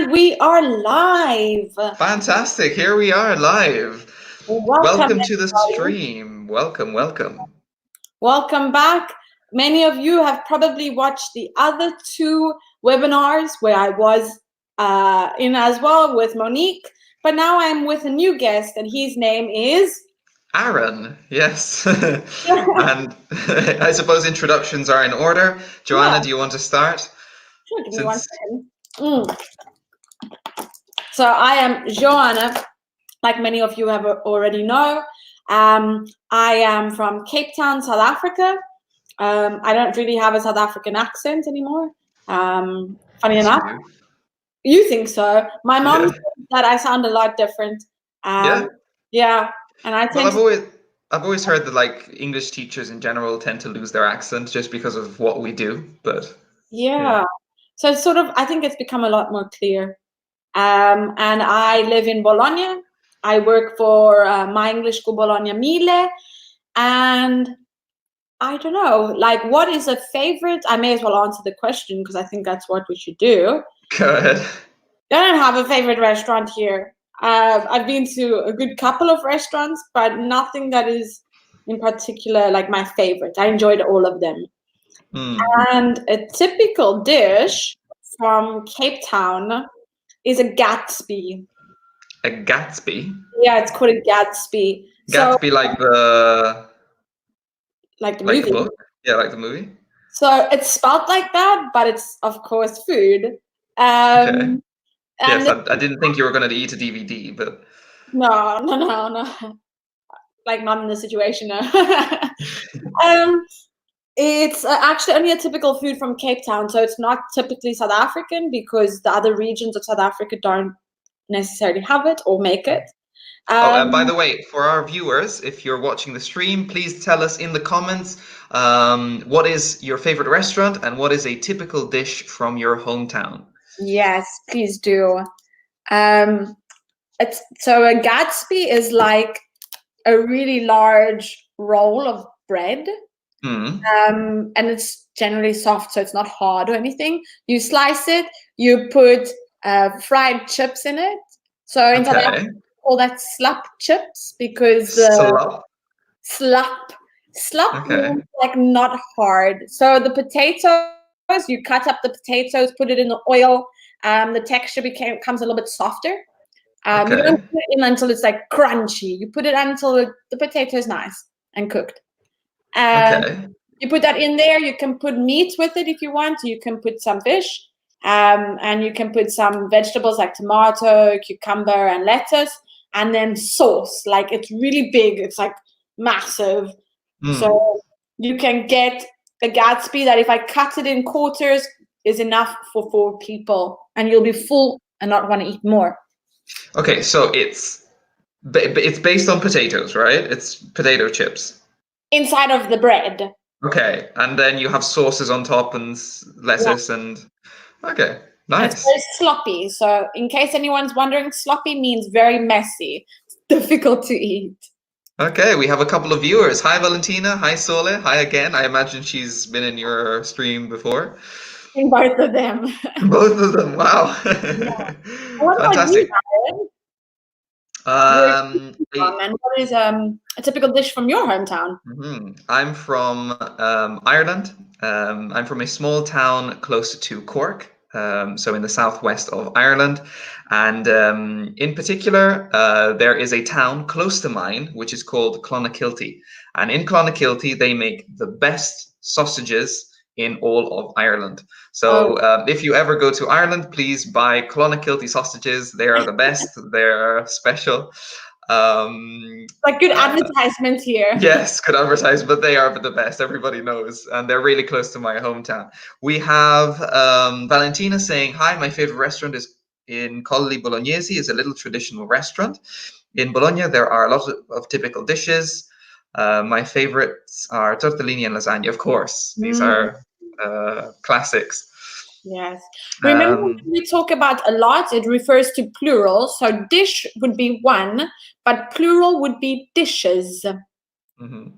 And we are live. Fantastic. Here we are live. Welcome, Welcome to the everybody. stream. Welcome, welcome. Welcome back. Many of you have probably watched the other two webinars where I was in as well with Monique, but now I'm with a new guest, and his name is. Aaron, yes. And I suppose introductions are in order. Yeah, Joanna, do you want to start? sure, give me one Since second. So I am Joanna, like many of you have already know. I am from Cape Town, South Africa. I don't really have a South African accent anymore. Funny yes, you enough, do. you think so. My mom Yeah. says that I sound a lot different. Yeah. Yeah, and I Well, tend I've to. always I've always heard that like English teachers in general tend to lose their accent just because of what we do. But yeah. Yeah, so it's sort of. I think it's become a lot more clear. And I live in Bologna. I work for my English school, Bologna Mille, and I don't know, like, what is a favorite? I may as well answer the question because I think that's what we should do. Go ahead. I don't have a favorite restaurant here. I've been to a good couple of restaurants, but nothing that is in particular like my favorite. I enjoyed all of them. Hmm. And a typical dish from Cape Town is a Gatsby. A Gatsby. Yeah, it's called a Gatsby. So, Gatsby like the like the movie. book. Yeah, like the movie. So it's spelled like that, but it's of course food. Okay. Um, Yes, and I didn't think you were going to eat a DVD, but no, no, no, no, like not in the situation. No. um, it's actually only a typical food from Cape Town, so it's not typically South African because the other regions of South Africa don't necessarily have it or make it. oh, Um, by the way, for our viewers, if you're watching the stream, please tell us in the comments what is your favorite restaurant and what is a typical dish from your hometown. yes, please do. Um, it's so a Gatsby is like a really large roll of bread, Hmm. and it's generally soft, so it's not hard or anything. You slice it, you put fried chips in it. So in South Africa, Okay. we call that slap chips because Slop. slap slap Okay. means like not hard. So the potatoes, you cut up the potatoes, put it in the oil. The texture becomes a little bit softer. You don't Okay. put it in until it's like crunchy. You put it until the potato is nice and cooked. Um, Okay. you put that in there. You can put meat with it if you want. You can put some fish, and you can put some vegetables like tomato, cucumber, and lettuce, and then sauce. Like it's really big. It's like massive. Hmm. So you can get a Gatsby that if I cut it in quarters is enough for 4 people, and you'll be full and not want to eat more. Okay, so it's based on potatoes, right? It's potato chips. Inside of the bread. Okay, and then you have sauces on top and Yeah. lettuce and okay, And it's nice. very sloppy. So, in case anyone's wondering, sloppy means very messy. It's difficult to eat. Okay, we have a couple of viewers. Hi, Valentina. Hi, Sole. Hi again. I imagine she's been in your stream before. In both of them. Both of them. Wow. Yeah. What about you, Fantastic. Aaron? Where are you Um, from, I, and what is a typical dish from your hometown? I'm from Ireland. I'm from a small town close to Cork, so in the southwest of Ireland. And in particular, there is a town close to mine which is called Clonakilty. And in Clonakilty, they make the best sausages in all of Ireland. Oh, So if you ever go to Ireland, please buy Clonakilty sausages. They are the best. They're special. Um, like good uh, advertisement here. Yes, good advertising, but they are the best. Everybody knows, and they're really close to my hometown. We have Valentina saying, "Hi, my favorite restaurant is in Colli Bolognesi. It's a little traditional restaurant in Bologna. There are a lot of typical dishes. My favorites are tortellini and lasagna, of course. These Mm, are classics." yes. Remember when Um, we talk about a lot, it refers to plural. So dish would be one, but plural would be dishes. mhm.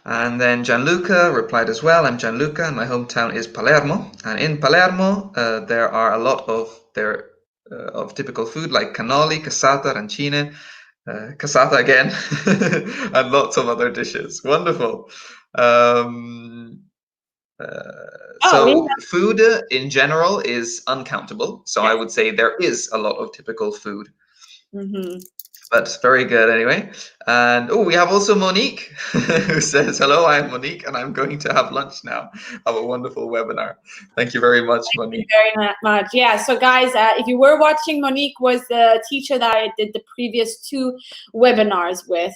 And then Gianluca replied as well. I'm Gianluca, and my hometown is Palermo. And in Palermo, there are a lot of there. of typical food like cannoli, cassata, rancine, cassata again, and lots of other dishes. Wonderful. Um, Oh, we so food in general is uncountable. So I would say there is a lot of typical food. Mm-hmm. But very good anyway. And oh, we have also Monique who says, "Hello, I'm Monique and I'm going to have lunch now." Have a wonderful webinar. Thank you very much, Monique. Very much. Yeah. So guys, if you were watching, Monique was the teacher that I did the previous 2 webinars with.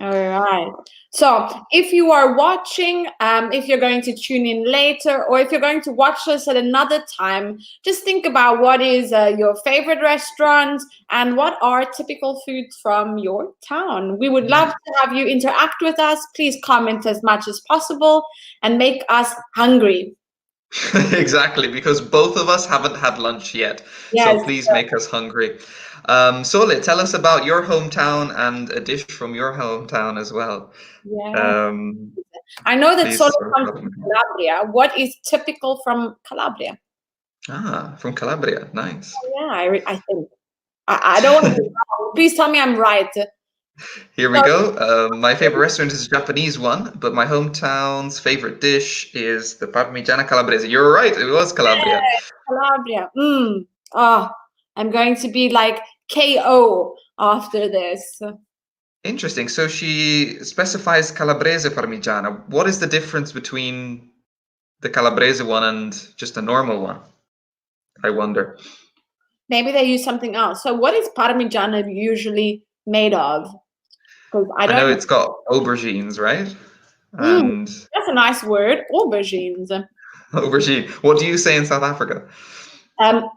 All right. So if you are watching, if you're going to tune in later, or if you're going to watch this at another time, just think about what is your favorite restaurant and what are typical foods from your town. We would love to have you interact with us. Please comment as much as possible and make us hungry. Exactly, because both of us haven't had lunch yet. Yes. So please make us hungry. Sole, tell us about your hometown and a dish from your hometown as well. Yeah. Um, I know that please. Solo comes from Calabria. What is typical from Calabria? Ah, from Calabria. Nice. Yeah, I think. I don't want to be wrong. Please tell me I'm right. Here we go. My favorite restaurant is a Japanese one, but my hometown's favorite dish is the Parmigiana Calabrese. You're right, it was Calabria. Calabria. Oh, I'm going to be like KO after this. Interesting. So she specifies Calabrese Parmigiana. What is the difference between the Calabrese one and just a normal one? I wonder. Maybe they use something else. So what is Parmigiana usually made of? Because I I know don't. it's got aubergines, right? Mm, And that's a nice word. Aubergines. aubergine. What do you say in South Africa?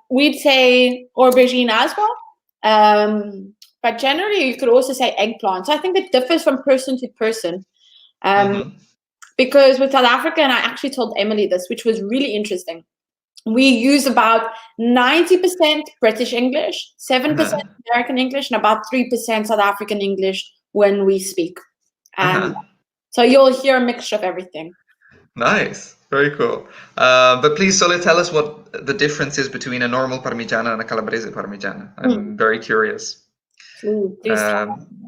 We'd say aubergine as well. But generally, you could also say eggplant. So I think it differs from person to person. Because with South Africa, and I actually told Emily this, which was really interesting. We use about 90% British English, 7% American English, and about 3% South African English when we speak. And so you'll hear a mixture of everything. Nice. Very cool. But please, Sole, tell us what the difference is between a normal Parmigiana and a Calabrese Parmigiana. I'm very curious. Please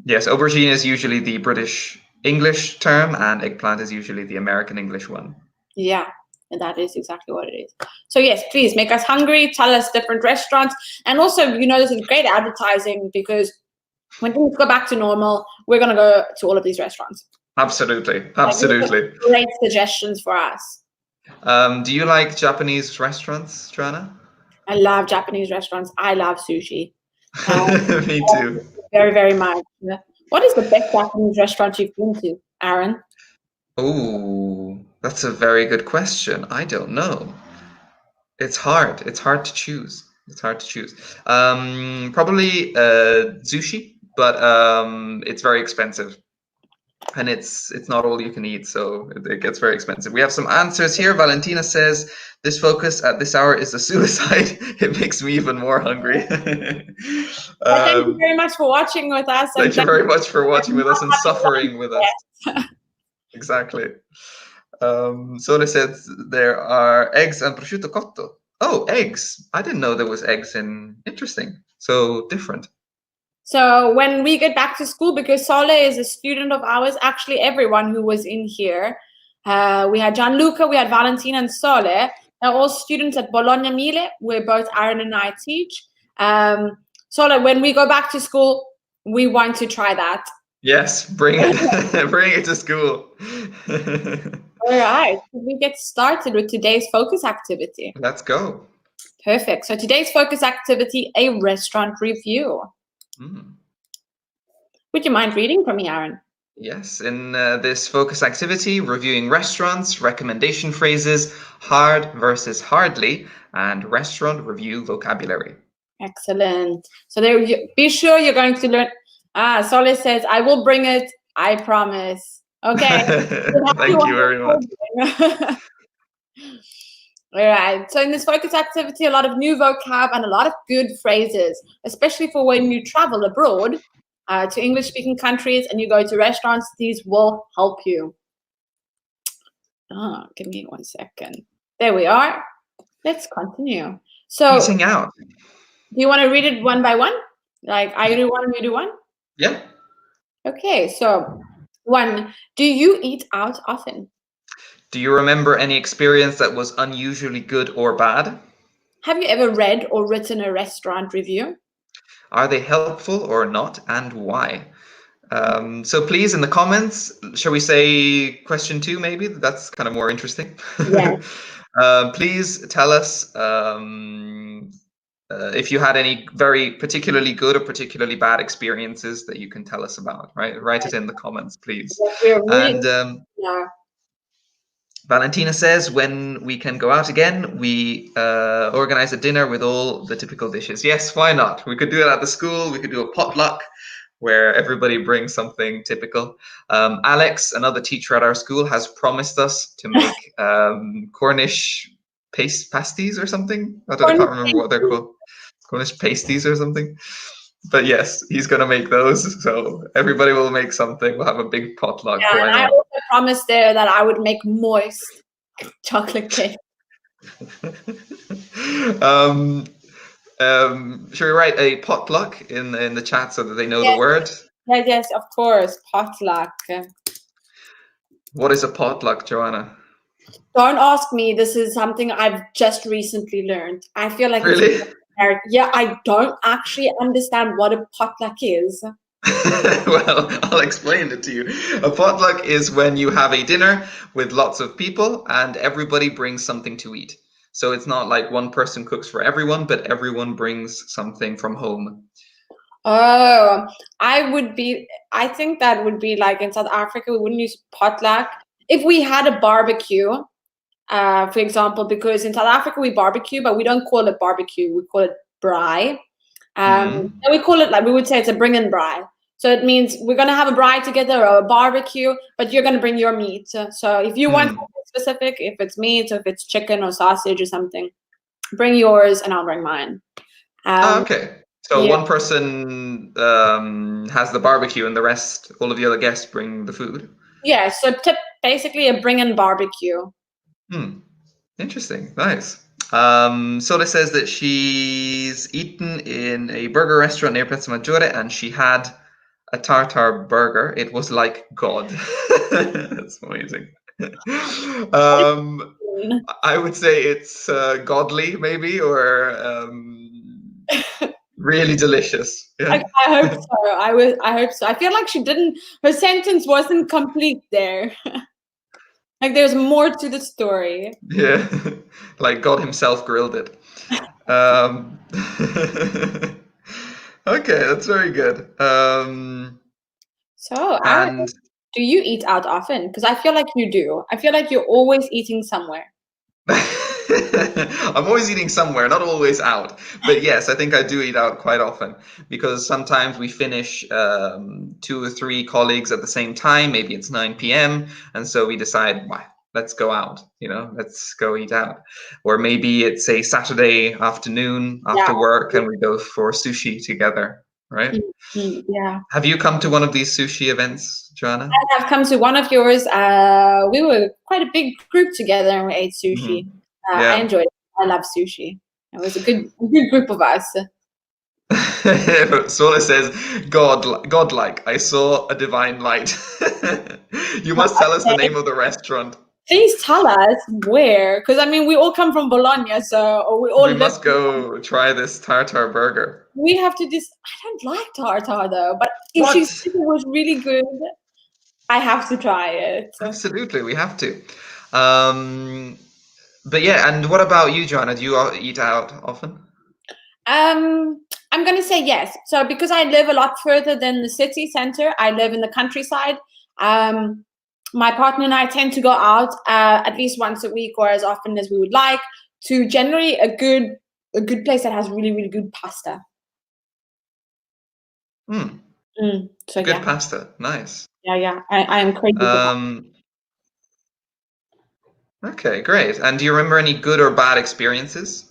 Yes, aubergine is usually the British English term, and eggplant is usually the American English one. Yeah, and that is exactly what it is. So yes, please make us hungry, tell us different restaurants. And also, this is great advertising because when things go back to normal, we're going to go to all of these restaurants. Absolutely. Absolutely. Great suggestions for us. Do you like Japanese restaurants, Joanna? I love Japanese restaurants. I love sushi. Me too. Very, very much. What is the best Japanese restaurant you've been to, Aaron? Oh, that's a very good question. I don't know. It's hard. It's hard to choose. It's hard to choose. Probably sushi, but it's very expensive. And it's not all you can eat, so it gets very expensive. We have some answers here. Valentina says, "This focus at this hour is a suicide. It makes me even more hungry." Thank you very much for watching with us. Thank you very much for watching with us and suffering with us. Exactly. Sole says there are eggs and prosciutto cotto. Oh, eggs. I didn't know there was eggs in. Interesting. So different. So when we get back to school, because Sole is a student of ours, actually everyone who was in here, we had Gianluca, we had Valentina and Sole. They're all students at Bologna Mille, where both Aaron and I teach. Sole, when we go back to school, we want to try that. Yes, bring it, bring it to school. All right, we get started with today's focus activity. Let's go. Perfect. So today's focus activity, a restaurant review. Would you mind reading for me, Aaron? Yes, in this focus activity, reviewing restaurants, recommendation phrases, hard versus hardly, and restaurant review vocabulary. Excellent. So there, be sure you're going to learn. Sole says, "I will bring it. I promise." Okay. Thank you very much. All right. So in this focus activity, a lot of new vocab and a lot of good phrases, especially for when you travel abroad to English-speaking countries and you go to restaurants. These will help you. Give me 1 second. There we are. Let's continue. So, Eating out. do you want to read it one by one? Like, I do one, you do one? Yeah. Okay, so 1, do you eat out often? Do you remember any experience that was unusually good or bad? Have you ever read or written a restaurant review? Are they helpful or not, and why? So please, in the comments, shall we say question 2 maybe? That's kind of more interesting. Yes. Please tell us if you had any very particularly good or particularly bad experiences that you can tell us about, right? Write it in the comments, please. Yes, we're really, And yeah. Valentina says when we can go out again, we organize a dinner with all the typical dishes. Yes, why not? We could do it at the school. We could do a potluck where everybody brings something typical. Alex, another teacher at our school, has promised us to make Cornish pasties or something. I can't remember what they're called. Cornish pasties or something. But yes, he's going to make those. So everybody will make something. We'll have a big potluck. Yeah, Why and I not? also promised there that I would make moist chocolate cake. um, should we write a potluck in the chat so that they know the Yes, word? yes, yes, of course, potluck. What is a potluck, Joanna? Don't ask me. This is something I've just recently learned. I feel like it's Really? yeah. I don't actually understand what a potluck is. Well, I'll explain it to you. A potluck is when you have a dinner with lots of people and everybody brings something to eat. So it's not like one person cooks for everyone, but everyone brings something from home. Oh, I think that would be like in South Africa, we wouldn't use potluck. If we had a barbecue, for example, because in South Africa we barbecue, but we don't call it barbecue, we call it braai. And we call it, like, we would say it's a bring in braai. So it means we're going to have a braai together or a barbecue, but you're going to bring your meat. So if you want something specific, if it's meat, or if it's chicken or sausage or something, bring yours and I'll bring mine. Okay. So Yeah. one person has the barbecue and the rest, all of the other guests bring the food. Yeah, so basically a bring in barbecue. Interesting. Nice. Sola says that she's eaten in a burger restaurant near Piazza Maggiore and she had a tartar burger. It was like God. That's amazing. I would say it's godly, maybe, or really delicious. Yeah. I hope so. I hope so. I feel like she didn't. Her sentence wasn't complete there. Like there's more to the story. Yeah. Like God himself grilled it. Um, okay, that's very good. So And do you eat out often? Because I feel like you do. I feel like you're always eating somewhere. I'm always eating somewhere, not always out. But yes, I think I do eat out quite often because sometimes we finish 2 or 3 colleagues at the same time. Maybe it's 9 p.m. And so we decide, "Why, let's go out, let's go eat out." Or maybe it's a Saturday afternoon Yeah. after work and we go for sushi together, right? Yeah. Have you come to one of these sushi events, Joanna? I have come to one of yours. We were quite a big group together and we ate sushi. I Yeah. enjoyed it. I love sushi. It was a good group of us. Sola says, godlike, I saw a divine light. You must tell us the name of the restaurant. Please tell us where, because I mean we all come from Bologna, or we all We live. must go try this tartar burger. We have to just. I don't like tartar though, but if she What? said it was really good, I have to try it. Absolutely, we have to. But yeah, and what about you, Joanna? Do you eat out often? I'm gonna say yes. So because I live a lot further than the city center, I live in the countryside. My partner and I tend to go out at least once a week or as often as we would like to generally a good place that has really, really good pasta. So Good yeah, pasta. Nice. yeah. I am crazy for that. Okay, great. And do you remember any good or bad experiences?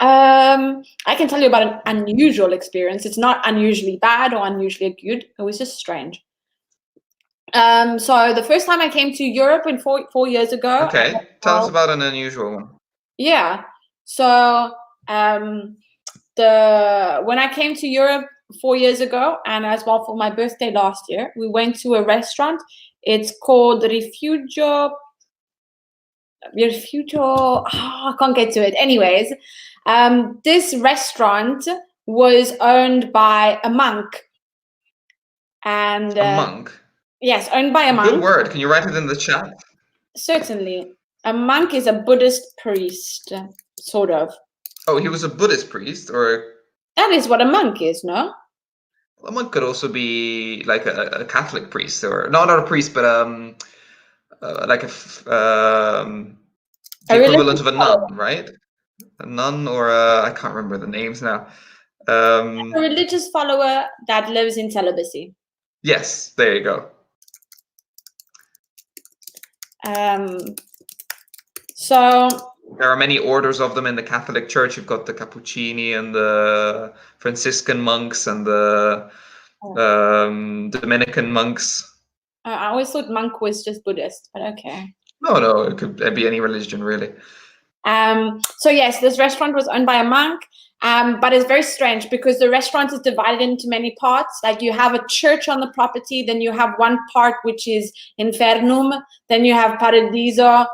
I can tell you about an unusual experience. It's not unusually bad or unusually good. It was just strange. So the first time I came to Europe four years ago. Okay, tell us about an unusual one. Yeah. So When I came to Europe 4 years ago, and as well for my birthday last year, we went to a restaurant. It's called Refugio. Oh, I can't get to it. Anyways, this restaurant was owned by a monk, and A monk. yes, owned by a Good monk. word. Can you write it in the chat? Certainly, a monk is a Buddhist priest, sort of. Oh, he was a Buddhist priest, or That is what a monk is, no? a monk could also be like a Catholic priest, or no, not a priest, but like the A equivalent religious of a nun, follower. right? A nun, or I can't remember the names now. A religious follower that lives in celibacy. Yes, there you go. So there are many orders of them in the Catholic Church. You've got the Cappuccini and the Franciscan monks and the Dominican monks. I always thought monk was just Buddhist, but okay. No, it could be any religion, really. So yes, this restaurant was owned by a monk, but it's very strange because the restaurant is divided into many parts. Like you have a church on the property, then you have one part which is Infernum, then you have Paradiso.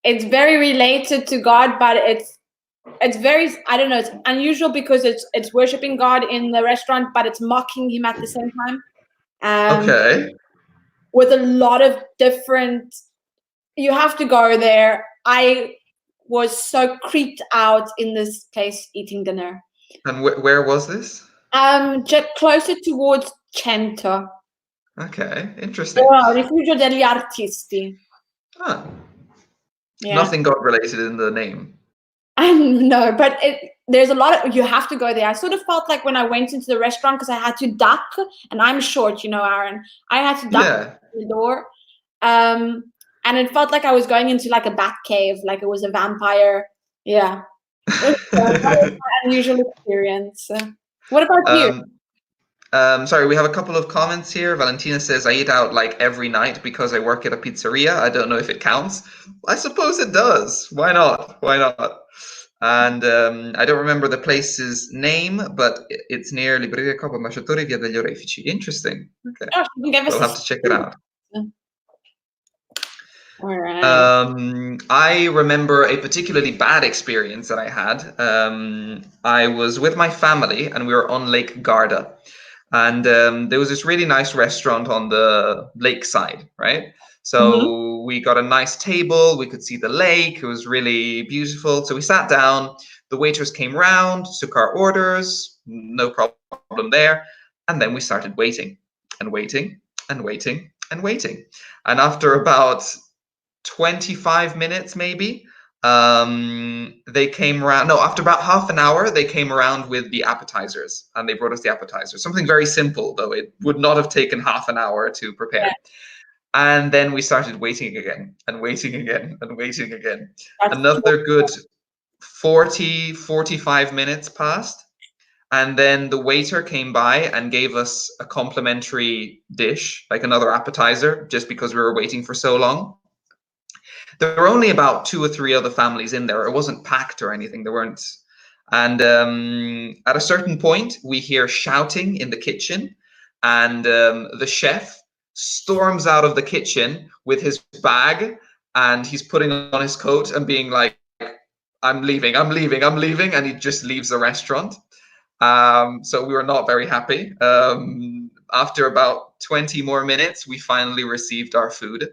It's very related to God, but it's very, I don't know, it's unusual because it's worshiping God in the restaurant, but it's mocking him at the same time. Okay. With a lot of different, you have to go there. I was so creeped out in this place eating dinner. And where was this? Just closer towards Cento. Okay, interesting. Rifugio degli Artisti. Ah. Yeah. Nothing God related in the name. I know, but there's a lot of, you have to go there. I sort of felt like when I went into the restaurant, because I had to duck, and I'm short, Aaron. I had to duck the door. And it felt like I was going into like a bat cave, like it was a vampire. Yeah. It was an unusual experience. What about you? Sorry, we have a couple of comments here. Valentina says, I eat out like every night because I work at a pizzeria. I don't know if it counts. I suppose it does. Why not? Why not? And I don't remember the place's name, but it's near Libreria Coppa Marciatori Via degli Orefici. Interesting. Okay. Oh, We'll have to check it out. All right. I remember a particularly bad experience that I had. I was with my family and we were on Lake Garda. And there was this really nice restaurant on the lakeside, right? So we got a nice table, we could see the lake, it was really beautiful. So we sat down, the waiters came round, took our orders, no problem there. And then we started waiting and waiting and waiting and waiting. And after about 25 minutes, maybe, they came around. No, after about half an hour, they came around with the appetizers, and they brought us the appetizers. Something very simple, though. It would not have taken half an hour to prepare. Yeah. And then we started waiting again, and waiting again, and waiting again. Another good 40, 45 minutes passed. And then the waiter came by and gave us a complimentary dish, like another appetizer, just because we were waiting for so long. There were only about 2 or 3 other families in there. It wasn't packed or anything. There weren't. And at a certain point, we hear shouting in the kitchen, and the chef storms out of the kitchen with his bag, and he's putting on his coat and being like, I'm leaving, I'm leaving, I'm leaving, and he just leaves the restaurant. So we were not very happy. After about 20 more minutes, we finally received our food.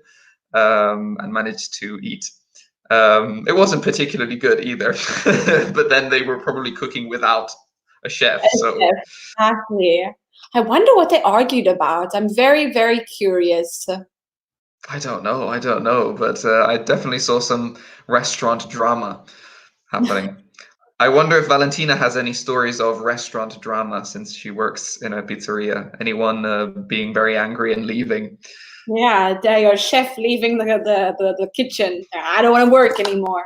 And managed to eat. It wasn't particularly good either, but then they were probably cooking without a chef. So exactly. I wonder what they argued about. I'm very, very curious. I don't know, but I definitely saw some restaurant drama happening. I wonder if Valentina has any stories of restaurant drama since she works in a pizzeria. Anyone being very angry and leaving? Yeah, your chef leaving the kitchen. I don't want to work anymore.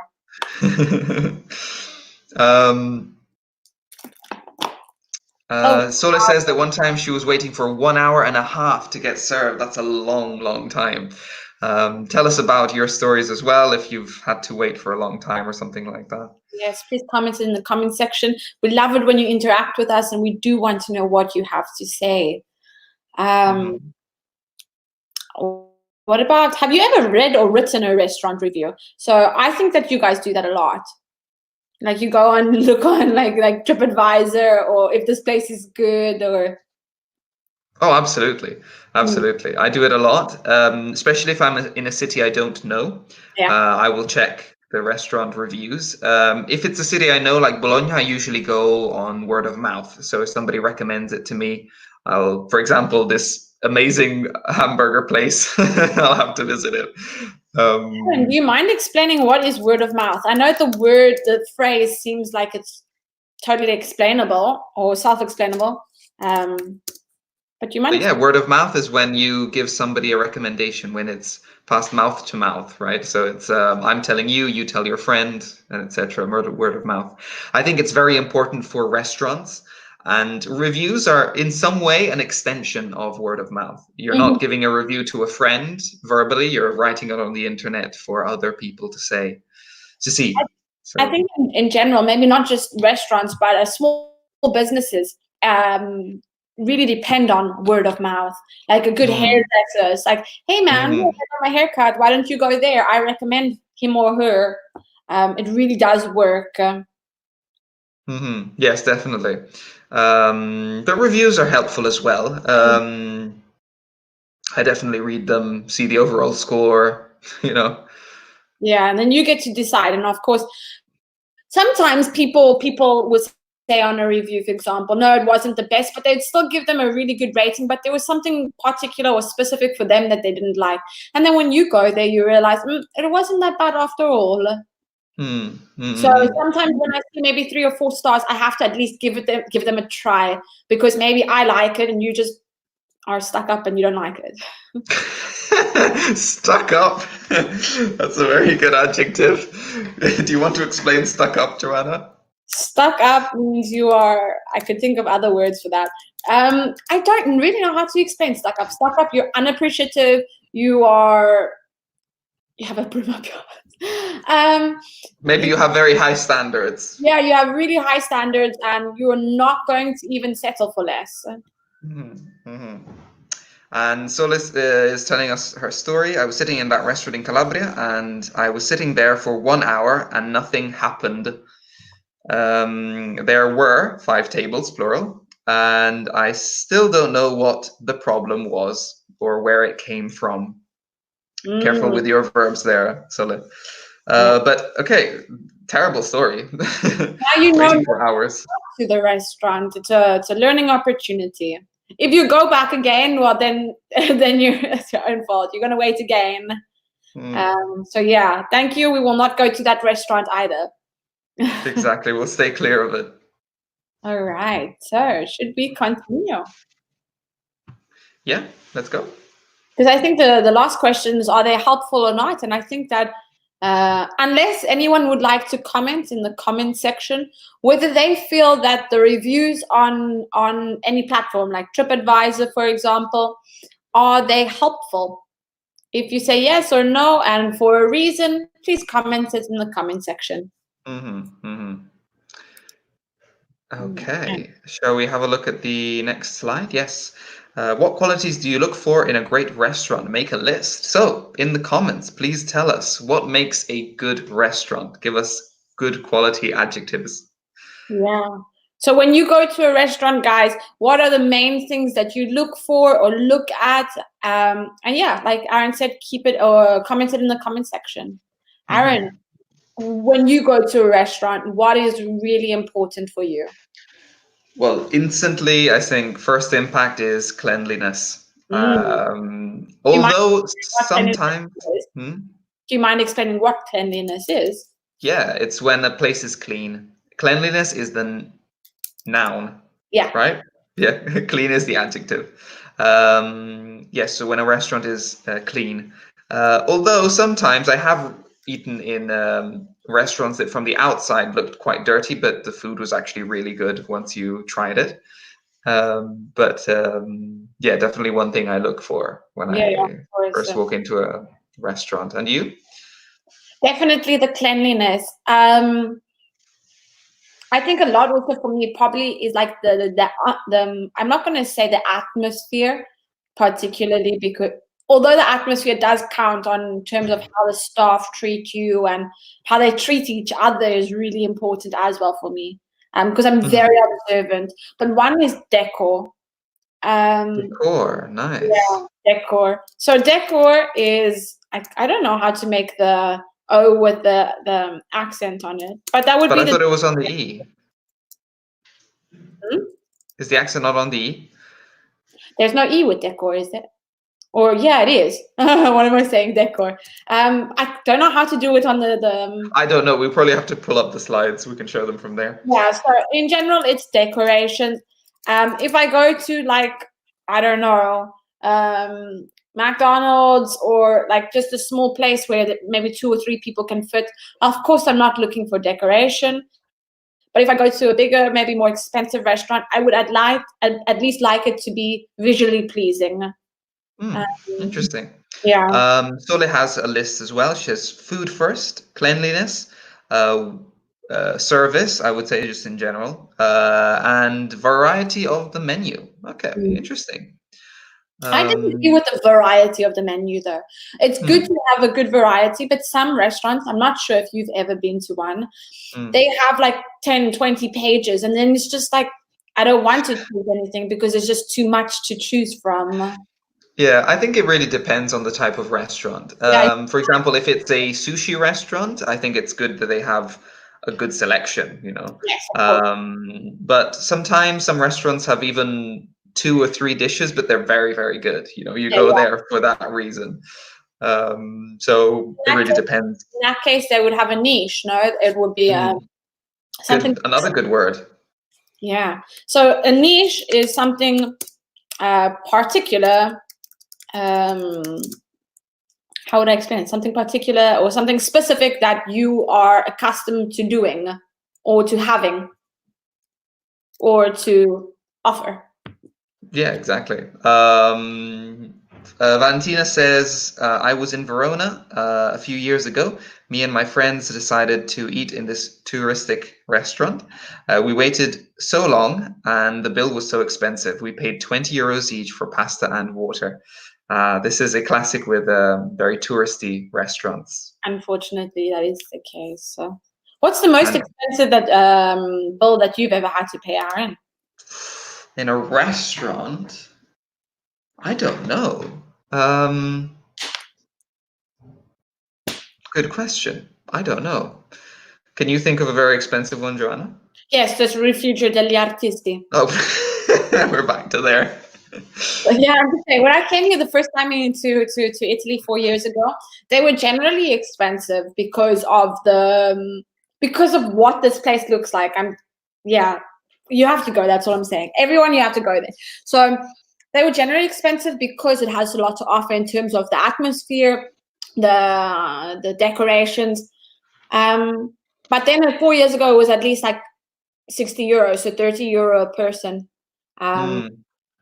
Sola says that one time she was waiting for 1 hour and a half to get served. That's a long, long time. Tell us about your stories as well if you've had to wait for a long time or something like that. Yes, please comment in the comment section. We love it when you interact with us, and we do want to know what you have to say. What about, have you ever read or written a restaurant review? So I think that you guys do that a lot. Like you go and look on like TripAdvisor, or if this place is good, or Oh, absolutely. Absolutely. I do it a lot, especially if I'm in a city I don't know. yeah. I will check the restaurant reviews. If it's a city I know, like Bologna, I usually go on word of mouth. So if somebody recommends it to me, for example, this amazing hamburger place, I'll have to visit it. Do you mind explaining what is word of mouth? I know the phrase seems like it's totally explainable or self-explainable. But you mind? Yeah, word of mouth is when you give somebody a recommendation, when it's passed mouth to mouth, right? So it's I'm telling you, you tell your friend, and etc. Word of mouth. I think it's very important for restaurants, and reviews are in some way an extension of word of mouth. You're not giving a review to a friend verbally; you're writing it on the internet for other people to see. So. I think in general, maybe not just restaurants, but small businesses really depend on word of mouth. Like a good hairdresser, it's like, hey man, I got my haircut. Why don't you go there? I recommend him or her. It really does work. Yes, definitely. The reviews are helpful as well. I definitely read them, see the overall score, Yeah, and then you get to decide. And of course, sometimes people would say on a review, for example, no, it wasn't the best, but they'd still give them a really good rating, but there was something particular or specific for them that they didn't like. And then when you go there, you realize it wasn't that bad after all. So sometimes when I see maybe 3 or 4 stars, I have to at least give them a try, because maybe I like it and you just are stuck up and you don't like it. Stuck up. That's a very good adjective. Do you want to explain stuck up, Joanna? Stuck up means you are, I could think of other words for that. I don't really know how to explain stuck up. Stuck up, you're unappreciative, you have a broom up your Maybe you have very high standards. Yeah, you have really high standards and you're not going to even settle for less. And Solis is telling us her story. I was sitting in that restaurant in Calabria, and I was sitting there for 1 hour and nothing happened. There were 5 tables, plural, and I still don't know what the problem was or where it came from. Careful with your verbs there, Solis. But okay, terrible story. Now you know Waiting for hours. to the restaurant. It's a learning opportunity. If you go back again, well, then it's your own fault. You're gonna wait again. So yeah, thank you. We will not go to that restaurant either. Exactly. We'll stay clear of it. All right. So should we continue? Yeah, let's go. Because I think the last question is, are they helpful or not? And I think that unless anyone would like to comment in the comment section whether they feel that the reviews on any platform like TripAdvisor, for example, are they helpful? If you say yes or no and for a reason, please comment it in the comment section. Okay, shall we have a look at the next slide? Yes. What qualities do you look for in a great restaurant? Make a list. So, in the comments, please tell us what makes a good restaurant. Give us good quality adjectives. Yeah. So when you go to a restaurant, guys, what are the main things that you look for or look at? And yeah, like Aaron said, keep it or comment it in the comment section. Aaron, when you go to a restaurant, what is really important for you? Well, instantly, I think first impact is cleanliness. Although sometimes, Do you mind explaining what cleanliness is? yeah, it's when a place is clean. Cleanliness is the noun. Yeah. Right? Yeah, clean is the adjective. Yes, so when a restaurant is clean. Although sometimes I have eaten in restaurants that from the outside looked quite dirty, but the food was actually really good once you tried it. Yeah, definitely one thing I look for when I first walk into a restaurant. And you? Definitely the cleanliness. I think a lot also for me probably is like the I'm not going to say the atmosphere particularly, because although the atmosphere does count on terms of how the staff treat you and how they treat each other is really important as well for me, because I'm very observant. But one is decor. Decor, Yeah, nice. decor. So decor is I don't know how to make the O with the accent on it, but that would But be I the. thought it was on the E. Hmm? Is the accent not on the E? There's no E with decor, is there? Or yeah, it is. What am I saying? Decor. I don't know how to do it on the. I don't know. We probably have to pull up the slides. We can show them from there. Yeah. So in general, it's decorations. If I go to like I don't know, McDonald's or like just a small place where maybe 2 or 3 people can fit, of course I'm not looking for decoration. But if I go to a bigger, maybe more expensive restaurant, I would at least like it to be visually pleasing. Interesting. Yeah. Sole has a list as well. She has food first, cleanliness, uh, service, I would say just in general, and variety of the menu. Okay, interesting. I didn't agree with the variety of the menu though. It's good to have a good variety, but some restaurants, I'm not sure if you've ever been to one, they have like 10, 20 pages, and then it's just like, I don't want to choose anything because it's just too much to choose from. Yeah, I think it really depends on the type of restaurant. Yeah, For example, if it's a sushi restaurant, I think it's good that they have a good selection, you know. yes, of course. But sometimes some restaurants have even 2 or 3 dishes, but they're very, very good. You know, you Yeah, go yeah. there for that reason. So it really depends. In that case, they would have a niche, no? It would be something. Good, another good word. Yeah. So a niche is something particular. How would I explain it? Something particular or something specific that you are accustomed to doing or to having or to offer. Yeah, exactly. Valentina says, I was in Verona a few years ago. Me and my friends decided to eat in this touristic restaurant. We waited so long and the bill was so expensive. We paid 20 euros each for pasta and water. This is a classic with very touristy restaurants. Unfortunately, that is the case. So, what's the most And expensive bill that you've ever had to pay, Aaron? in a restaurant, I don't know. Um, Good question. I don't know. Can you think of a very expensive one, Joanna? Yes, just Rifugio degli Artisti. Oh, we're back to there. Yeah, I'm just saying, when I came here the first time to Italy 4 years ago, they were generally expensive because of what this place looks like. Yeah, you have to go. That's all I'm saying. Everyone, you have to go there. So they were generally expensive because it has a lot to offer in terms of the atmosphere, the decorations. But then 4 years ago, it was at least like 60 euros, so 30 euro a person.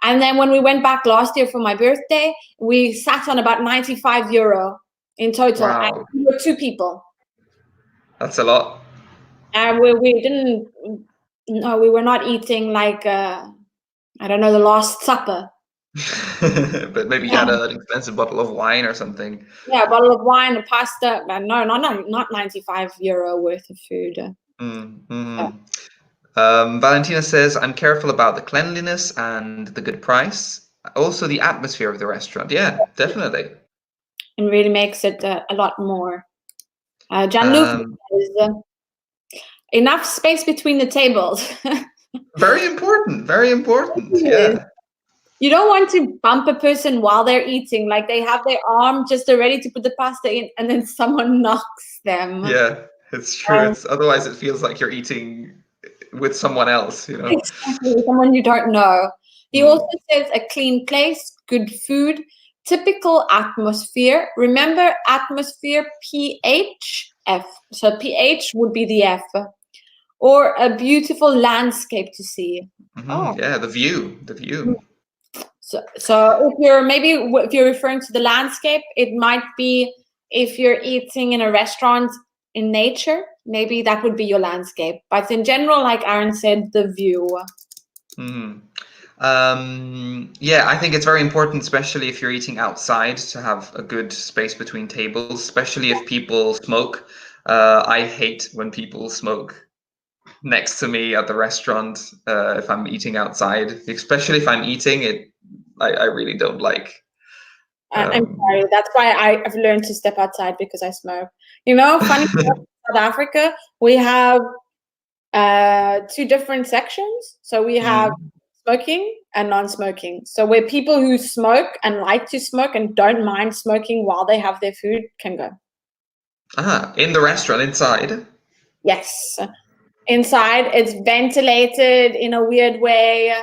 And then when we went back last year for my birthday, we sat on about 95 euro in total. And Wow, we were 2 people. that's a lot. And we didn't, no, we were not eating like, I don't know, the Last Supper. But maybe you had an expensive bottle of wine or something. Yeah, a bottle of wine, a pasta. No, not 95 euro worth of food. Valentina says, I'm careful about the cleanliness and the good price. Also, the atmosphere of the restaurant. Yeah, definitely. And really makes it a lot more. Gianluca Um, says, enough space between the tables. Very important. Very important. Yeah. You don't want to bump a person while they're eating, like they have their arm just ready to put the pasta in, and then someone knocks them. Yeah, it's true. It's otherwise it feels like you're eating with someone else, you know. Exactly, someone you don't know. He also says a clean place, good food, typical atmosphere. Remember atmosphere, pH, F. So pH would be the F. Or a beautiful landscape to see. Yeah, the view, the view. So if you're referring to the landscape, it might be if you're eating in a restaurant in nature, maybe that would be your landscape. But in general, like Aaron said, the view. Mm. Yeah, I think it's very important, especially if you're eating outside, to have a good space between tables, especially if people smoke. I hate when people smoke next to me at the restaurant if I'm eating outside, especially if I'm eating it. I really don't like. I'm sorry. That's why I've learned to step outside because I smoke. You know, funny enough, in South Africa, we have two different sections. So we have smoking and non-smoking. So where people who smoke and like to smoke and don't mind smoking while they have their food can go. In the restaurant inside. Yes. Inside, it's ventilated in a weird way.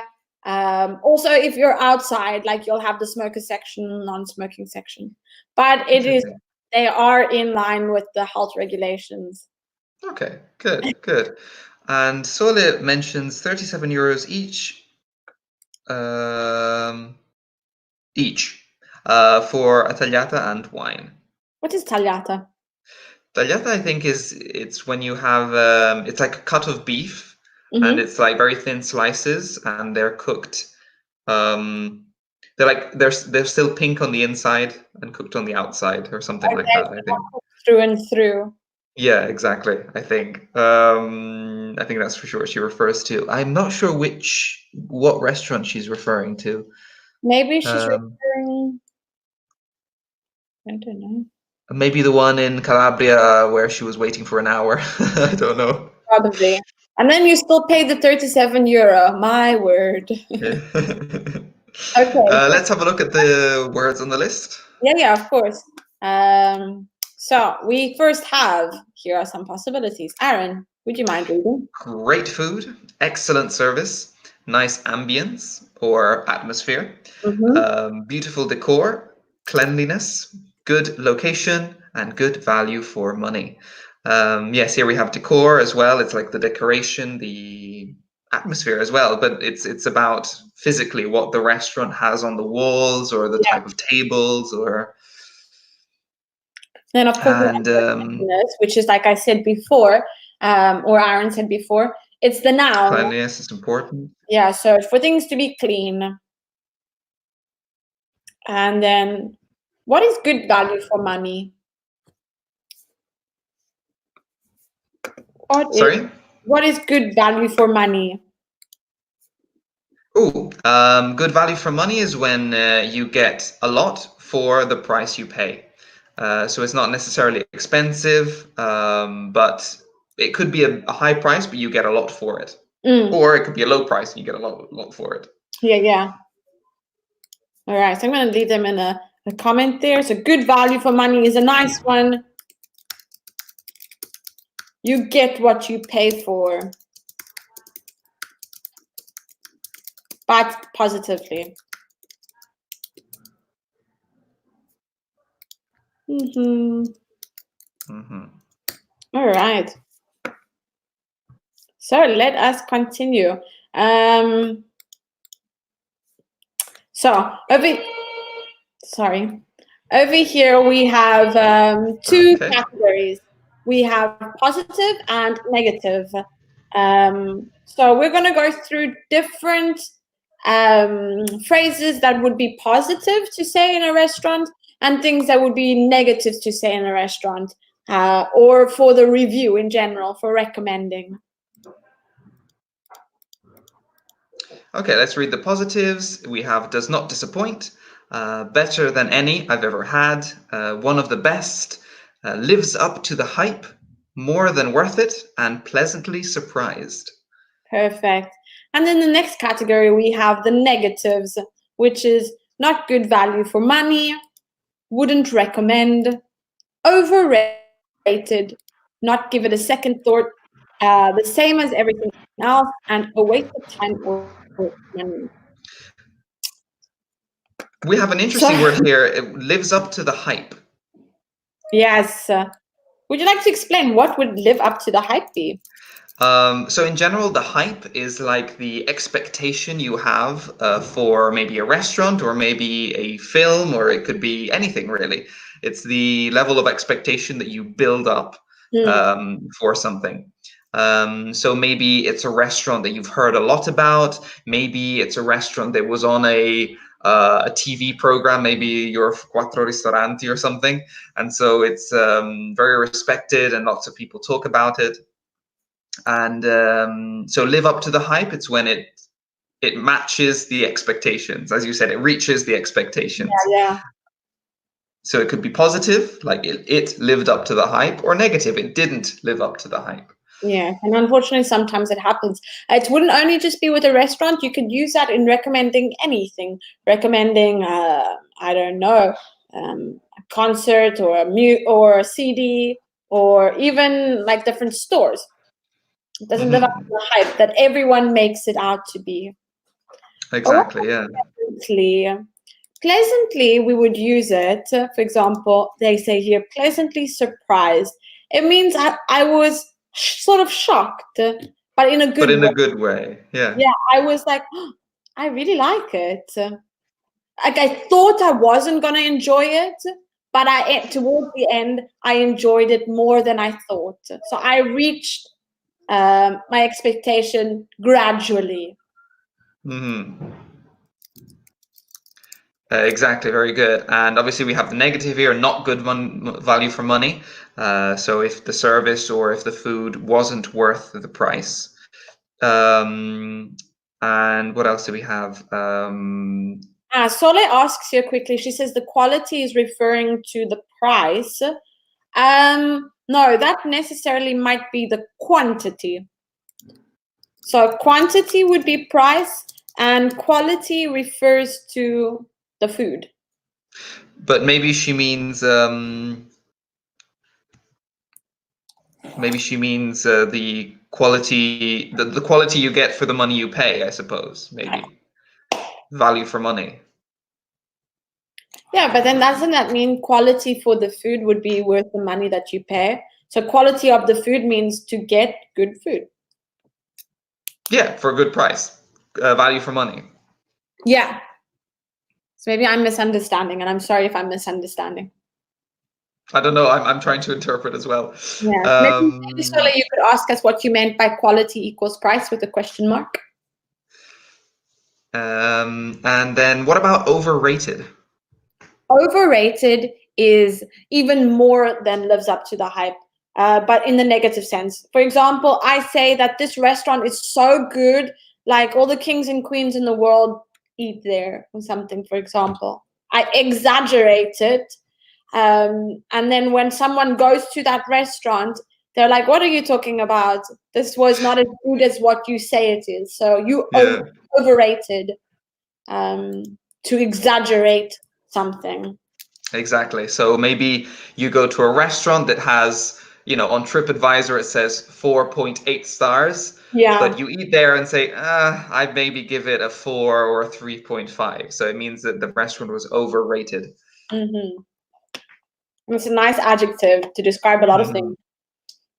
Also, if you're outside, like you'll have the smoker section, non-smoking section. But they are in line with the health regulations. Okay, good, good. And Sole mentions 37 euros each for a tagliata and wine. What is tagliata? Tagliata, I think, it's when you have it's like a cut of beef, and Mm-hmm. it's like very thin slices, and they're cooked. They're still pink on the inside and cooked on the outside, or something like that, I think. Through and through. Yeah, exactly. I think that's for sure what she refers to. I'm not sure what restaurant she's referring to. Maybe she's referring. I don't know. Maybe the one in Calabria where she was waiting for an hour. I don't know. Probably. And then you still pay the 37 euro. My word. Yeah. Okay. Let's have a look at the words on the list. Yeah, of course. So we first have, here are some possibilities. Aaron, would you mind reading? Great food, excellent service, nice ambience or atmosphere, beautiful decor, cleanliness, good location, and good value for money. Yes, here we have decor as well. It's like the decoration, the atmosphere as well, but it's about physically what the restaurant has on the walls or the type of tables or. Then, of course, And which is like I said before, or Aaron said before, it's the noun. Cleanliness is important. Yeah, so for things to be clean. And then, what is good value for money? Sorry? What is good value for money? Good value for money is when you get a lot for the price you pay. So it's not necessarily expensive, but it could be a high price, but you get a lot for it. Or it could be a low price and you get a lot for it. Yeah. All right, so I'm going to leave them in a comment there. So good value for money is a nice one. You get what you pay for, but positively. All right. So let us continue. So over here we have two categories. We have positive and negative. So we're going to go through different phrases that would be positive to say in a restaurant and things that would be negative to say in a restaurant, or for the review in general, for recommending. Okay, let's read the positives. We have does not disappoint, better than any I've ever had, one of the best, lives up to the hype, more than worth it, and pleasantly surprised. Perfect. And then the next category, we have the negatives, which is not good value for money, wouldn't recommend, overrated, not give it a second thought, the same as everything else, and a waste of time or money. We have an interesting word here. It lives up to the hype. Yes. Would you like to explain what would live up to the hype be? So in general, the hype is like the expectation you have for maybe a restaurant or maybe a film, or it could be anything really. It's the level of expectation that you build up for something. So maybe it's a restaurant that you've heard a lot about. Maybe it's a restaurant that was on a TV program. Maybe you're Quattro Ristoranti or something, and so it's very respected and lots of people talk about it. And so live up to the hype. It's when it matches the expectations, as you said. It reaches the expectations. Yeah. So it could be positive, like it lived up to the hype, or negative, it didn't live up to the hype. Yeah, and unfortunately, sometimes it happens. It wouldn't only just be with a restaurant. You could use that in recommending anything. Recommending, I don't know, a concert or or a CD, or even like different stores. It doesn't live up to the hype that everyone makes it out to be. Exactly, yeah. Pleasantly, we would use it. For example, they say here, pleasantly surprised. It means I was sort of shocked, but in a good But in way. a good way, yeah. Yeah, I was like, oh, I really like it. Like I thought I wasn't gonna enjoy it, but towards the end, I enjoyed it more than I thought. So I reached my expectation gradually. Exactly, very good. And obviously we have the negative here, not good value for money. So if the service or if the food wasn't worth the price. And what else do we have? Sole asks here quickly, she says the quality is referring to the price. No, that necessarily might be the quantity. So quantity would be price and quality refers to the food. But maybe she means the quality, the quality you get for the money you pay, I suppose. Maybe value for money. Yeah, but then doesn't that mean quality for the food would be worth the money that you pay? So quality of the food means to get good food. Yeah, for a good price. Value for money. Yeah. So maybe I'm misunderstanding, and I'm sorry if I'm misunderstanding. I don't know. I'm trying to interpret as well. Yeah. Maybe Sola, you could ask us what you meant by quality equals price with a question mark. And then what about overrated? Overrated is even more than lives up to the hype, but in the negative sense. For example, I say that this restaurant is so good, like all the kings and queens in the world eat there or something, for example. I exaggerate it. And then when someone goes to that restaurant, they're like, what are you talking about? This was not as good as what you say it is. So you overrated to exaggerate something. Exactly. So maybe you go to a restaurant that has, on TripAdvisor it says 4.8 stars. Yeah. But you eat there and say, I'd maybe give it a 4 or a 3.5. So it means that the restaurant was overrated. Mm-hmm. It's a nice adjective to describe a lot of things.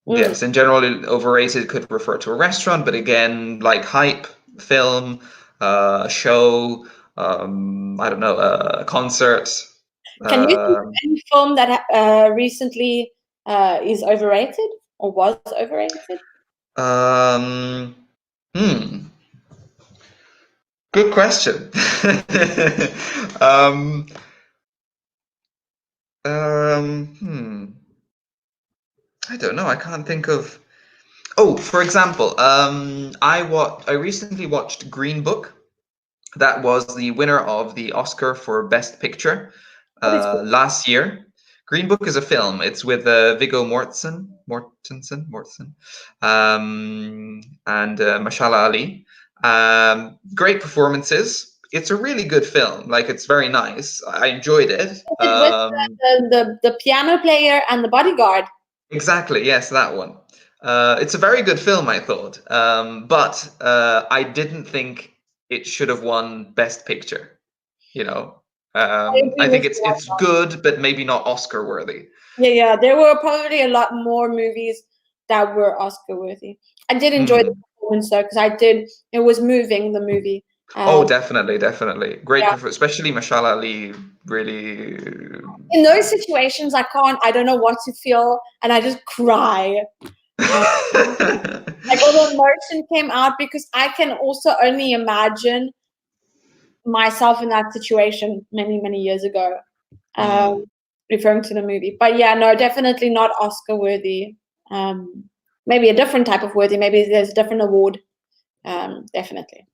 Yes, in general, overrated could refer to a restaurant, but again, like hype, film, a show, I don't know, a concert. Can you think of any film that recently is overrated or was overrated? Good question. I don't know. I can't think of. Oh, for example, I recently watched Green Book. That was the winner of the Oscar for Best Picture last year. Green Book is a film. It's with Viggo Mortensen, and Mashallah Ali. Great performances. It's a really good film. Like, it's very nice. I enjoyed it. With the piano player and the bodyguard. Exactly. Yes, that one. It's a very good film, I thought. But I didn't think it should have won Best Picture. I think it's good, but maybe not Oscar worthy. Yeah. There were probably a lot more movies that were Oscar worthy. I did enjoy the performance though, because it was moving, the movie. Oh, definitely, definitely. Great, Yeah. especially Mashallah Ali, really. In those situations, I don't know what to feel, and I just cry. Like all the emotion came out because I can also only imagine myself in that situation many, many years ago, referring to the movie. But yeah, no, definitely not Oscar worthy. Maybe a different type of worthy. Maybe there's a different award. Definitely.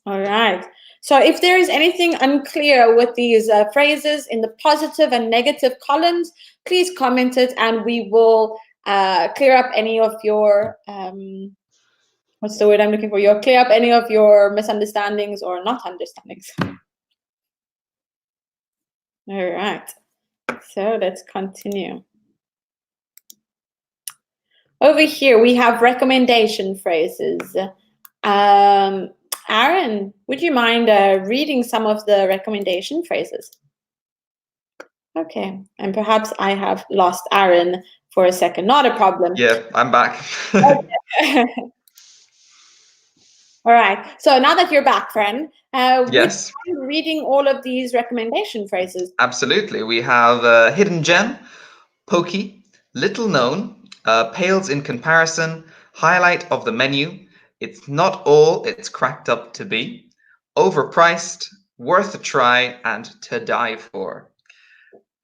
All right. So if there is anything unclear with these phrases in the positive and negative columns, please comment it and we will clear up any of your, what's the word I'm looking for? You'll clear up any of your misunderstandings or not understandings. All right. So let's continue. Over here, we have recommendation phrases. Aaron, would you mind reading some of the recommendation phrases? Okay, and perhaps I have lost Aaron for a second. Not a problem. Yeah, I'm back. Okay. All right. So now that you're back, friend, would Yes, you mind reading all of these recommendation phrases? absolutely. We have hidden gem, pokey, little known, pales in comparison, highlight of the menu. It's not all it's cracked up to be. Overpriced, worth a try, and to die for.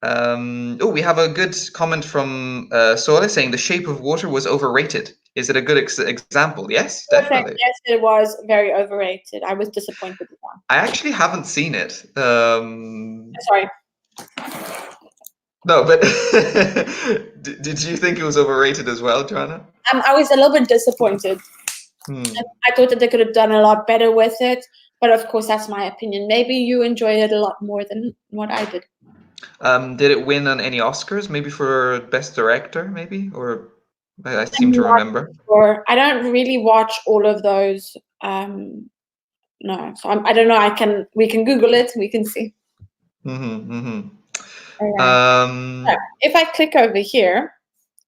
Oh, we have a good comment from Sole saying the shape of water was overrated. Is it a good example? Yes, definitely. Yes, it was very overrated. I was disappointed with that. I actually haven't seen it. Sorry. No, but did you think it was overrated as well, Joanna? I was a little bit disappointed. I thought that they could have done a lot better with it, but of course, that's my opinion. Maybe you enjoyed it a lot more than what I did. Did it win on any Oscars? Maybe for Best Director, maybe? Or I seem I'm to not remember. sure. I don't really watch all of those. No, so I don't know. We can Google it. We can see. All right. So if I click over here,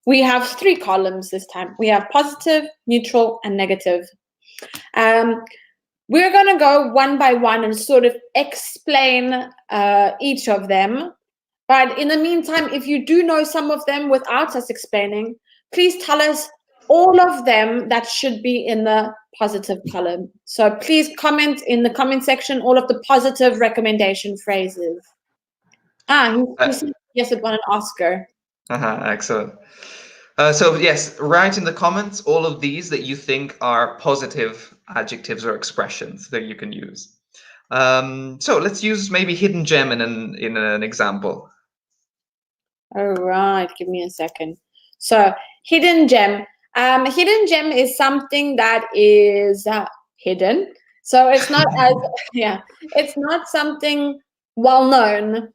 we have 3 columns this time. We have positive, neutral, and negative. We're going to go one by one and sort of explain each of them. But in the meantime, if you do know some of them without us explaining, please tell us all of them that should be in the positive column. So please comment in the comment section all of the positive recommendation phrases. You said yes, it won an Oscar. Excellent. So yes, write in the comments all of these that you think are positive adjectives or expressions that you can use. So let's use maybe hidden gem in an example. All right, give me a second. So hidden gem. Hidden gem is something that is hidden. So it's not as it's not something well known.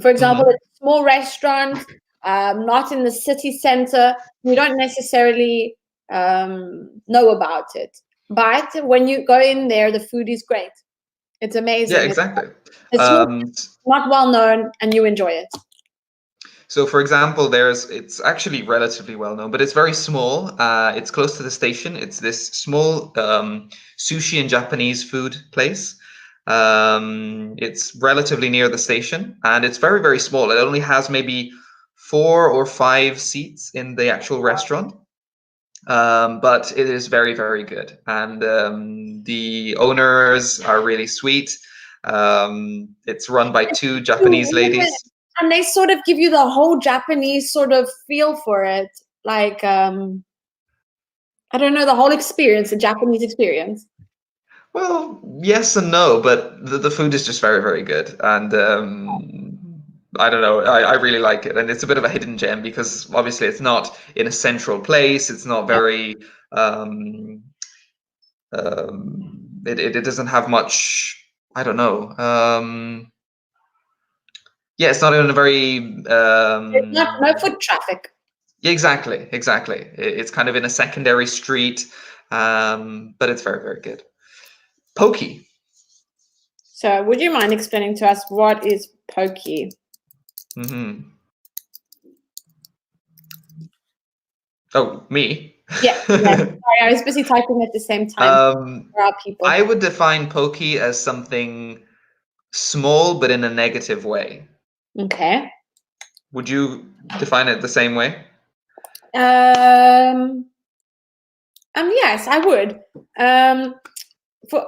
For example, a small restaurant, not in the city center. You don't necessarily know about it. But when you go in there, the food is great. It's amazing. Yeah, exactly. It's not well known, and you enjoy it. So, for example, it's actually relatively well known, but it's very small. It's close to the station. It's this small sushi and Japanese food place. It's relatively near the station, and it's very, very small. It only has maybe 4 or 5 seats in the actual restaurant. But it is very, very good. And the owners are really sweet. It's run by 2 Japanese ladies. And they sort of give you the whole Japanese sort of feel for it. Like, I don't know, the whole experience, the Japanese experience. Well, yes and no, but the food is just very, very good. And I don't know, I really like it. And it's a bit of a hidden gem because obviously it's not in a central place. It's not very, it doesn't have much, I don't know. Yeah, it's not in a very... It's not, no foot traffic. Exactly, exactly. It's kind of in a secondary street, but it's very, very good. Pokey. So would you mind explaining to us what is pokey? Oh, me? Yeah, yeah. Sorry, I was busy typing at the same time for our people. I would define pokey as something small, but in a negative way. Okay. Would you define it the same way? Yes, I would.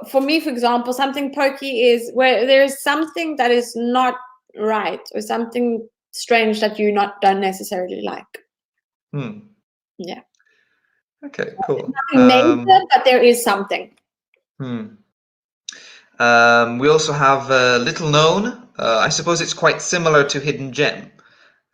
For me, for example, something pokey is where there is something that is not right or something strange that you don't necessarily like. Yeah. Okay, cool. Nothing major, but there is something. We also have little known. I suppose it's quite similar to hidden gem.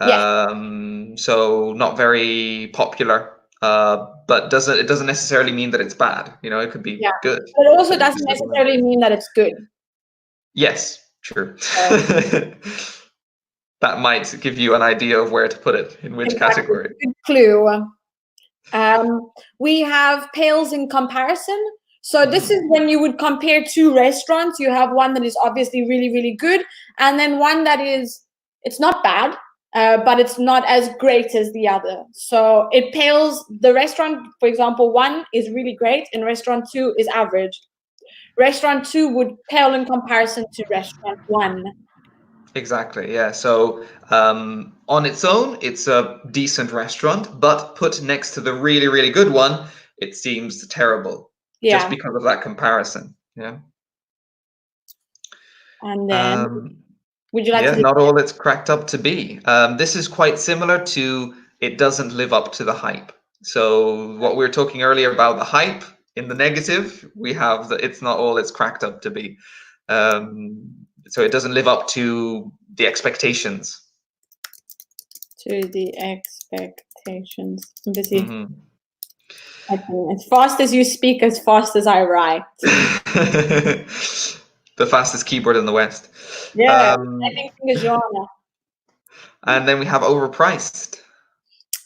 Yes. So not very popular, but it doesn't necessarily mean that it's bad. You know, it could be good. But it also But it's doesn't just little known. necessarily mean that it's good. Yes, true. That might give you an idea of where to put it, in which category. Good clue. We have pales in comparison. So this is when you would compare two restaurants. You have one that is obviously really, really good, and then one that it's not bad, but it's not as great as the other. So it pales. The restaurant, for example, one is really great, and restaurant two is average. Restaurant two would pale in comparison to restaurant one. Exactly, yeah. So on its own, it's a decent restaurant, but put next to the really, really good one, it seems terrible. Yeah. Just because of that comparison. Yeah. And then, would you like yeah, to? not all it's cracked up to be. This is quite similar to it doesn't live up to the hype. So what we were talking earlier about the hype in the negative, we have it's not all it's cracked up to be. So it doesn't live up to the expectations. To the expectations. I'm busy. As fast as you speak, as fast as I write. The fastest keyboard in the West. Yeah, I think it's genre. And then we have overpriced.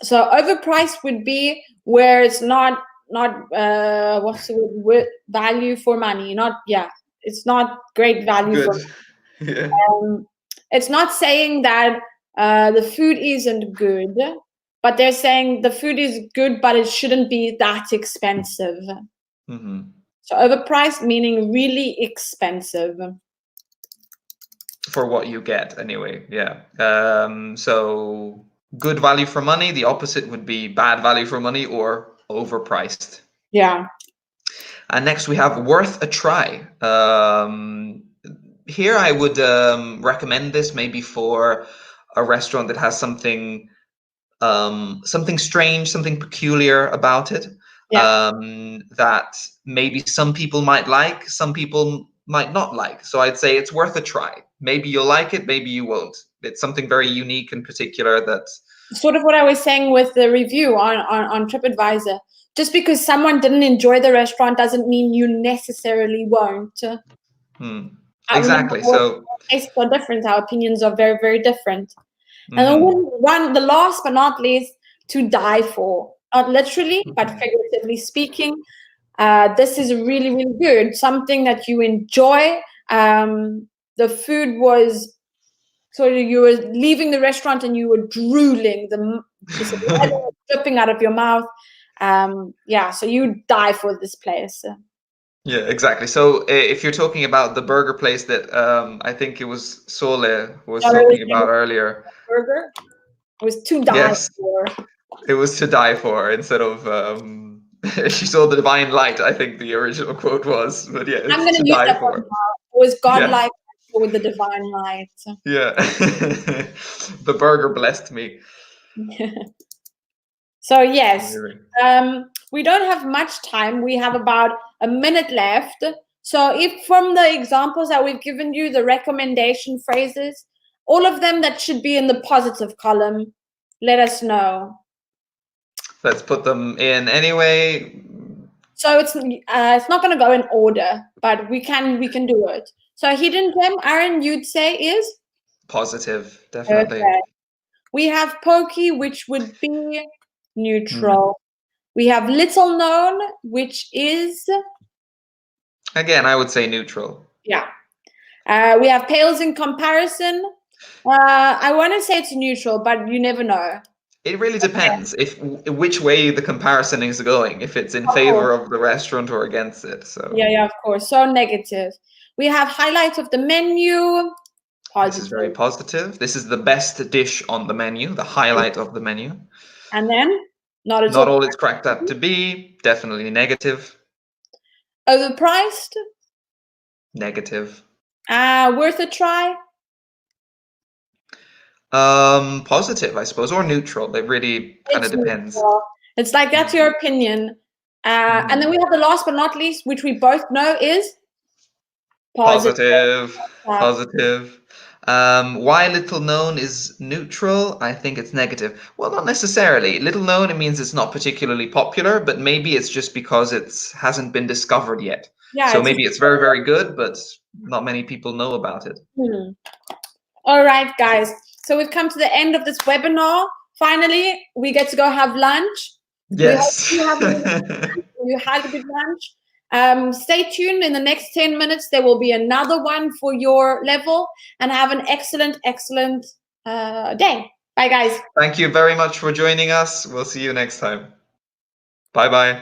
So overpriced would be where it's not what's the word, value for money. It's not great value for money. Yeah. It's not saying that the food isn't good, but they're saying the food is good, but it shouldn't be that expensive. So overpriced meaning really expensive. For what you get, anyway. Yeah. So good value for money. The opposite would be bad value for money or overpriced. Yeah. And next we have worth a try. Here I would recommend this maybe for a restaurant that has something strange, something peculiar about it. That maybe some people might like, some people might not like. So I'd say it's worth a try. Maybe you'll like it, maybe you won't. It's something very unique and particular that... Sort of what I was saying with the review on TripAdvisor. Just because someone didn't enjoy the restaurant doesn't mean you necessarily won't. Exactly. So tastes are different. Our opinions are very, very different. And then the last but not least, to die for. Not literally, but figuratively speaking. This is really, really good. Something that you enjoy. The food was sort of, you were leaving the restaurant and you were drooling, the saliva was dripping out of your mouth. So you die for this place. Yeah, exactly. So if you're talking about the burger place that I think it was Sole was talking about earlier. Burger? It was to die for. It was to die for instead of she saw the divine light, I think the original quote was. But yeah, it's I'm going to to use die that for. one now. It was godlike with the divine light. Yeah. The burger blessed me. So yes, we don't have much time. We have about a minute left. So if from the examples that we've given you, the recommendation phrases, all of them that should be in the positive column, let us know. Let's put them in anyway. So it's not going to go in order, but we can do it. So hidden gem, Aaron, you'd say is positive, definitely. Okay. We have pokey, which would be neutral. We have little known, which is again, I would say neutral. Yeah. We have pales in comparison. I want to say it's neutral, but you never know. It really depends if which way the comparison is going, if it's in Of course. favor of the restaurant or against it. So Yeah, of course. So negative. We have highlights of the menu. this is very positive. This is the best dish on the menu, the highlight of the menu. And then not at Not all. all it's cracked up to be. Definitely negative. Overpriced. Negative. Worth a try. Positive, I suppose, or neutral. It really kind of It's depends. neutral. It's like that's your opinion. And then we have the last but not least, which we both know is positive. Positive. Positive. Why little known is neutral? I think it's negative. Well, not necessarily. Little known, it means it's not particularly popular, but maybe it's just because it hasn't been discovered yet. Yeah. So maybe it's very, very good, but not many people know about it. All right, guys. So we've come to the end of this webinar. Finally, we get to go have lunch. Yes. You had a good lunch. Stay tuned. In the next 10 minutes, there will be another one for your level. And have an excellent, excellent day. Bye, guys. Thank you very much for joining us. We'll see you next time. Bye-bye.